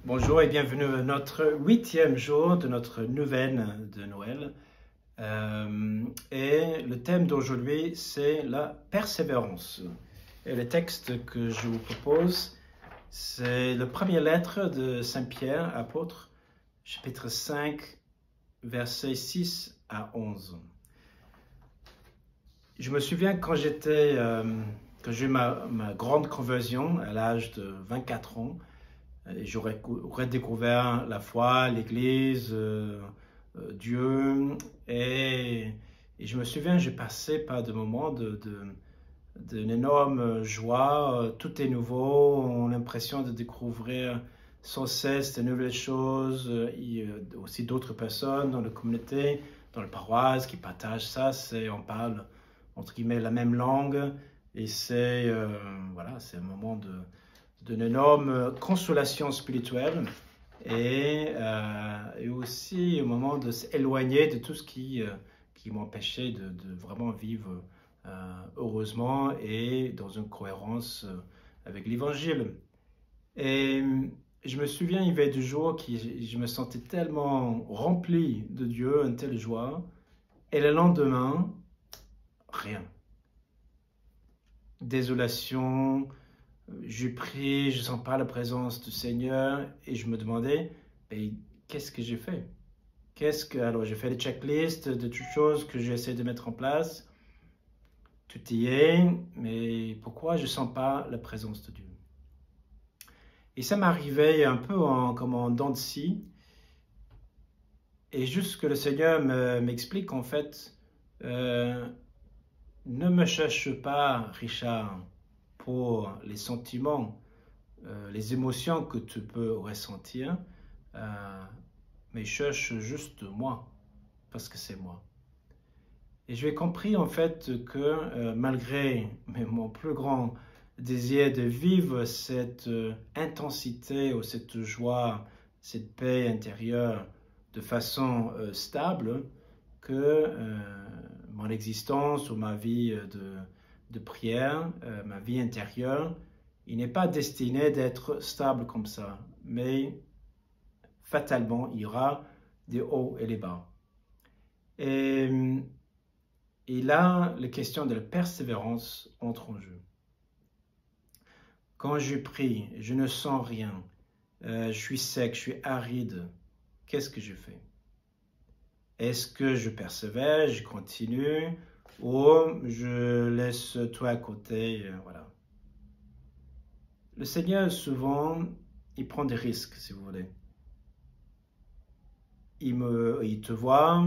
Bonjour et bienvenue à notre 8e jour de notre neuvaine de Noël. Et le thème d'aujourd'hui, c'est la persévérance. Et le texte que je vous propose, c'est la première lettre de Saint Pierre, apôtre, chapitre 5, versets 6 à 11. Je me souviens quand j'ai eu ma grande conversion à l'âge de 24 ans, et j'aurais redécouvert la foi, l'Église, Dieu, et je me souviens, j'ai passé par des moments d'une énorme joie. Tout est nouveau, on a l'impression de découvrir sans cesse de nouvelles choses. Il y a aussi d'autres personnes dans la communauté, dans la paroisse qui partagent ça. On parle entre guillemets la même langue, et c'est un moment d'une énorme consolation spirituelle et aussi un moment de s'éloigner de tout ce qui m'empêchait de vraiment vivre heureusement et dans une cohérence avec l'Évangile. Et je me souviens, il y avait des jours où je me sentais tellement rempli de Dieu, une telle joie, et le lendemain, rien. Désolation. Je prie, je ne sens pas la présence du Seigneur et je me demandais, qu'est-ce que j'ai fait? Alors j'ai fait des checklists de toutes choses que j'essaie de mettre en place. Tout y est, mais pourquoi je ne sens pas la présence de Dieu? Et ça m'arrivait un peu comme en dents de scie. Et juste que le Seigneur m'explique en fait, ne me cherche pas, Richard, pour les sentiments, les émotions que tu peux ressentir, mais cherche juste moi, parce que c'est moi. Et j'ai compris en fait que malgré mon plus grand désir de vivre cette intensité ou cette joie, cette paix intérieure de façon stable, que mon existence ou ma vie de prière, ma vie intérieure, il n'est pas destiné d'être stable comme ça, mais fatalement, il y aura des hauts et des bas. Et là, la question de la persévérance entre en jeu. Quand je prie, je ne sens rien, je suis sec, je suis aride, qu'est-ce que je fais? Est-ce que je persévère, je continue, ou je laisse tout à côté, voilà. Le Seigneur, souvent, il prend des risques, si vous voulez. Il te voit,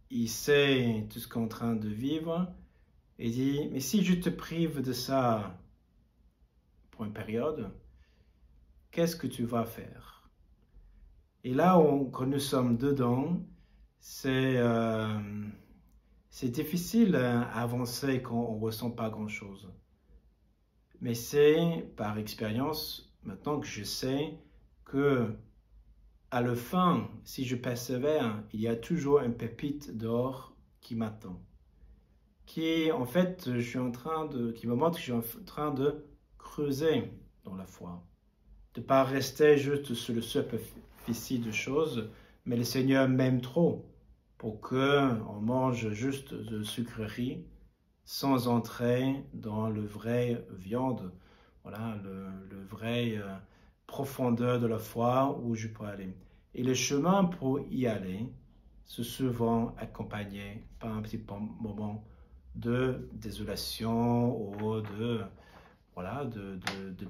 il sait tout ce qu'on est en train de vivre, et dit, mais si je te prive de ça pour une période, qu'est-ce que tu vas faire? Et là, quand nous sommes dedans, c'est difficile à avancer quand on ne ressent pas grand-chose. Mais c'est par expérience, maintenant que je sais que à la fin, si je persévère, il y a toujours une pépite d'or qui m'attend. Qui, en fait, qui me montre que je suis en train de creuser dans la foi. De ne pas rester juste sur le superficie de choses, mais le Seigneur m'aime trop pour qu'on mange juste de sucreries sans entrer dans le vrai viande, voilà, le vrai profondeur de la foi où je peux aller. Et le chemin pour y aller, c'est souvent accompagné par un petit moment de désolation ou de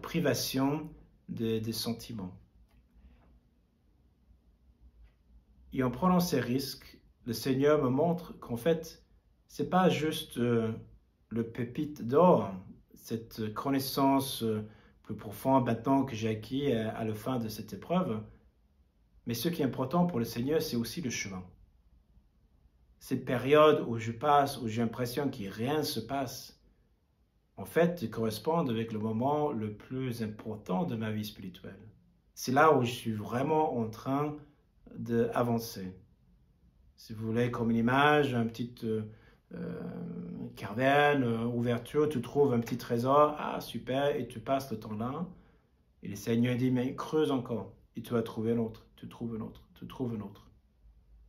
privation des sentiments. Et en prenant ces risques, le Seigneur me montre qu'en fait, c'est pas juste le pépite d'or, cette connaissance plus profonde maintenant que j'ai acquis à la fin de cette épreuve. Mais ce qui est important pour le Seigneur, c'est aussi le chemin. Cette période où je passe, où j'ai l'impression que rien ne se passe, en fait, correspondent avec le moment le plus important de ma vie spirituelle. C'est là où je suis vraiment en train d'avancer. Si vous voulez, comme une image, une petite caverne, ouverture, tu trouves un petit trésor, ah super, et tu passes le temps là. Et le Seigneur dit, mais creuse encore. Et tu vas trouver un autre, tu trouves un autre, tu trouves un autre.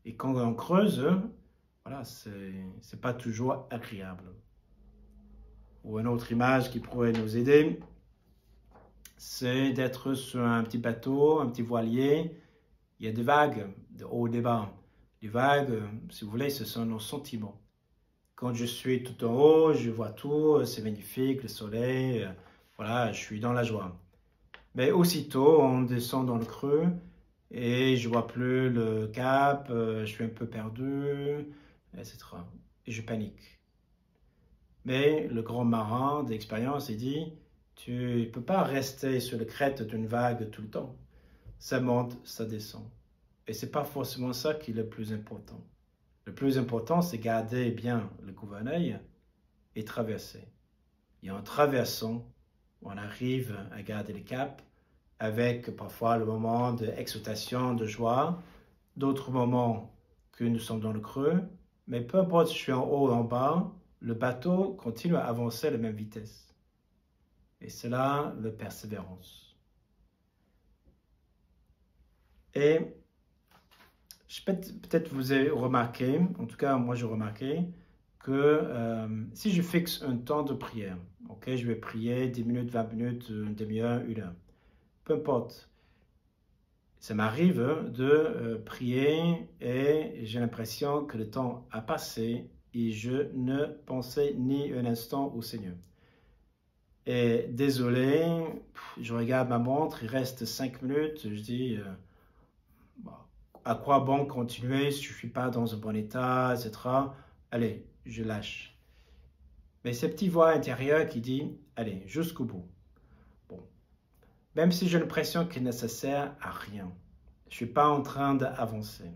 Et quand on creuse, voilà, c'est pas toujours agréable. Ou une autre image qui pourrait nous aider, c'est d'être sur un petit bateau, un petit voilier. Il y a des vagues de haut et de bas. Les vagues, si vous voulez, ce sont nos sentiments. Quand je suis tout en haut, je vois tout, c'est magnifique, le soleil, voilà, je suis dans la joie. Mais aussitôt, on descend dans le creux et je vois plus le cap, je suis un peu perdu, etc. Et je panique. Mais le grand marin d'expérience, il dit, tu ne peux pas rester sur la crête d'une vague tout le temps. Ça monte, ça descend. Et ce n'est pas forcément ça qui est le plus important. Le plus important, c'est garder bien le gouvernail et traverser. Et en traversant, on arrive à garder le cap avec parfois le moment d'exaltation, de joie, d'autres moments que nous sommes dans le creux, mais peu importe si je suis en haut ou en bas, le bateau continue à avancer à la même vitesse. Et c'est là la persévérance. Et peut-être vous avez remarqué, en tout cas moi j'ai remarqué, que si je fixe un temps de prière, ok, je vais prier 10 minutes, 20 minutes, une demi-heure, une heure, peu importe. Ça m'arrive de prier et j'ai l'impression que le temps a passé et je ne pensais ni un instant au Seigneur. Et désolé, je regarde ma montre, il reste 5 minutes, je dis, à quoi bon continuer si je ne suis pas dans un bon état, etc. Allez, je lâche. Mais cette petite voix intérieure qui dit, allez, jusqu'au bout. Bon. Même si j'ai l'impression qu'il ne sert à rien, je ne suis pas en train d'avancer.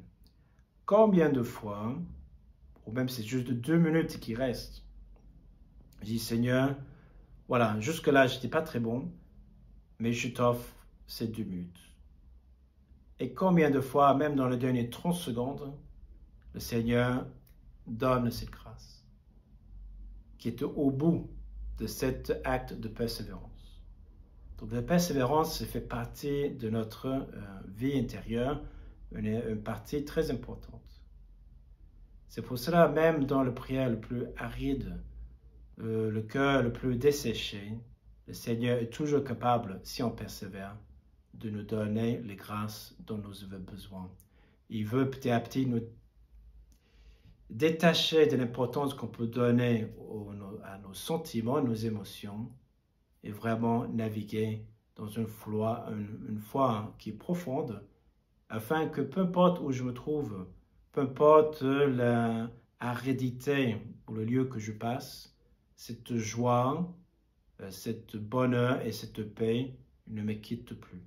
Combien de fois, ou même c'est juste 2 minutes qui restent, je dis, Seigneur, voilà, jusque-là, je n'étais pas très bon, mais je t'offre ces 2 minutes. Et combien de fois, même dans les dernières 30 secondes, le Seigneur donne cette grâce, qui est au bout de cet acte de persévérance. Donc la persévérance, ça fait partie de notre vie intérieure, une partie très importante. C'est pour cela, même dans le prière le plus aride, le cœur le plus desséché, le Seigneur est toujours capable, si on persévère, de nous donner les grâces dont nous avons besoin. Il veut petit à petit nous détacher de l'importance qu'on peut donner à nos sentiments, nos émotions, et vraiment naviguer dans une foi qui est profonde, afin que peu importe où je me trouve, peu importe la aridité ou le lieu que je passe, cette joie, cette bonheur et cette paix ne me quittent plus.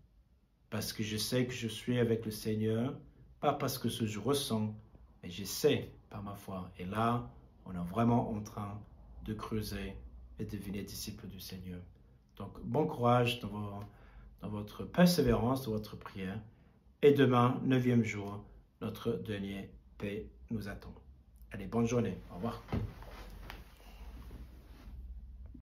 Parce que je sais que je suis avec le Seigneur, pas parce que je ressens, mais je sais par ma foi. Et là, on est vraiment en train de creuser et devenir disciple du Seigneur. Donc, bon courage dans votre persévérance, dans votre prière. Et demain, 9e jour, notre dernier paix nous attend. Allez, bonne journée. Au revoir.